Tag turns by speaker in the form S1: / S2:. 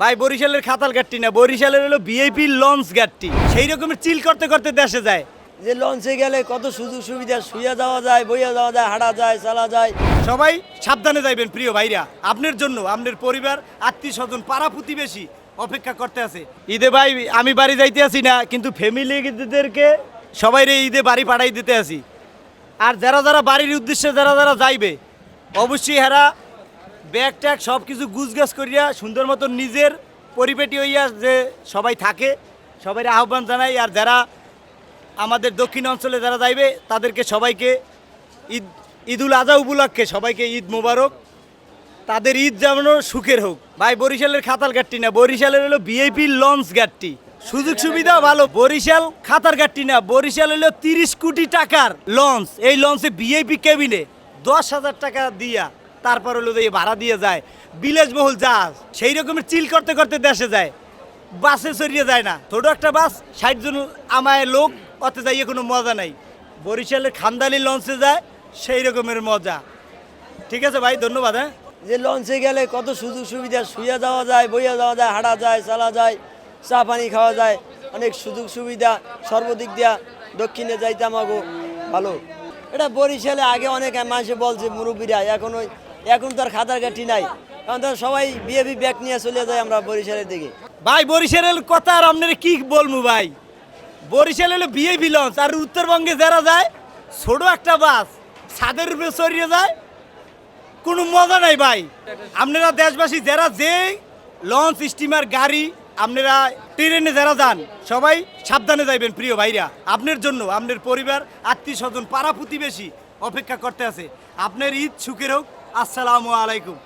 S1: ভাই বরিশালের খাতাল গাট্টি না, বরিশালের হলো ভিআইপি লঞ্চ গাট্টি। সেই রকমের চিল করতে করতে দেশে যায়।
S2: যে লঞ্চে গেলে কত সুযোগ সুবিধা, শুয়ে যাওয়া যায়, বইয়া যাওয়া যায়, হাঁটা যায়, চালা যায়।
S1: সবাই সাবধানে যাইবেন প্রিয় ভাইরা, আপনার জন্য আপনার পরিবার, আত্মীয় স্বজন, পাড়া প্রতিবেশী অপেক্ষা করতে আছে। ঈদে ভাই আমি বাড়ি যাইতে আসি না, কিন্তু ফ্যামিলিদেরকে সবাই ঈদে বাড়ি পাঠাই দিতে আসি। আর যারা যারা বাড়ির উদ্দেশ্যে যারা যারা যাইবে, অবশ্যই হেরা ব্যাগ ট্যাগ সব কিছু গুছগাছ করিয়া সুন্দর মতো নিজের পরিপেটি হইয়া যে সবাই থাকে, সবাই আহ্বান জানাই। আর যারা আমাদের দক্ষিণ অঞ্চলে যারা যাইবে তাদেরকে সবাইকে ঈদুল আজহা উপলক্ষে সবাইকে ঈদ মোবারক। তাদের ঈদ যেমন সুখের হোক। ভাই বরিশালের খাতাল গাট্টি না, বরিশালের হলো ভিআইপি লঞ্চ গাট্টি। সুযোগ সুবিধা ভালো। বরিশাল খাতার গাট্টি না, বরিশাল হলো 30 কোটি টাকার লঞ্চ। এই লঞ্চে ভিআইপি কেবিনে 10,000 টাকা দিয়া তারপর হলো এই ভাড়া দিয়ে যায়। বিলাসবহুল জাহাজ, সেই রকমের চিল করতে করতে দেশে যায়। বাসে চড়িয়ে যায় না, ছোট একটা বাস 60 জন আমায় লোক, অতে যাইয়ে কোনো মজা নাই। বরিশালের খানদানি লঞ্চে যায়, সেই রকমের মজা। ঠিক আছে ভাই, ধন্যবাদ। হ্যাঁ,
S2: যে লঞ্চে গেলে কত সুযোগ সুবিধা, শুয়ে যাওয়া যায়, বইয়া যাওয়া যায়, হাঁটা যায়, চালা যায়, চা পানি খাওয়া যায়, অনেক সুযোগ সুবিধা সর্বদিক দিয়া। দক্ষিণে যাইতাম আগো ভালো। এটা বরিশালে আগে অনেক মানুষে বলছে মুরব্বীরা, এখন তো আর খাতার গাঠি নাই, এখন তো সবাই বিয়ে ব্যাগ নিয়ে চলে যায় আমরা বরিশালের দিকে।
S1: ভাই বরিশালের কথা আর আপনার কি বলবো ভাই। বরিশাল হলো ভিআইপি লঞ্চ। আর উত্তরবঙ্গে যারা যায়, ছোট একটা বাস ছাদের উপরে চড়িয়ে যায়, কোনো মজা নাই ভাই। আপনারা দেশবাসী যারা যে লঞ্চ, স্টিমার, গাড়ি, আপনারা ট্রেনে যারা যান, সবাই সাবধানে যাইবেন প্রিয় ভাইরা। আপনার জন্য আপনার পরিবার, আত্মীয় স্বজন, পাড়া প্রতিবেশী অপেক্ষা করতে আছে। আপনার ঈদ সুখের হোক। আসসালামু আলাইকুম।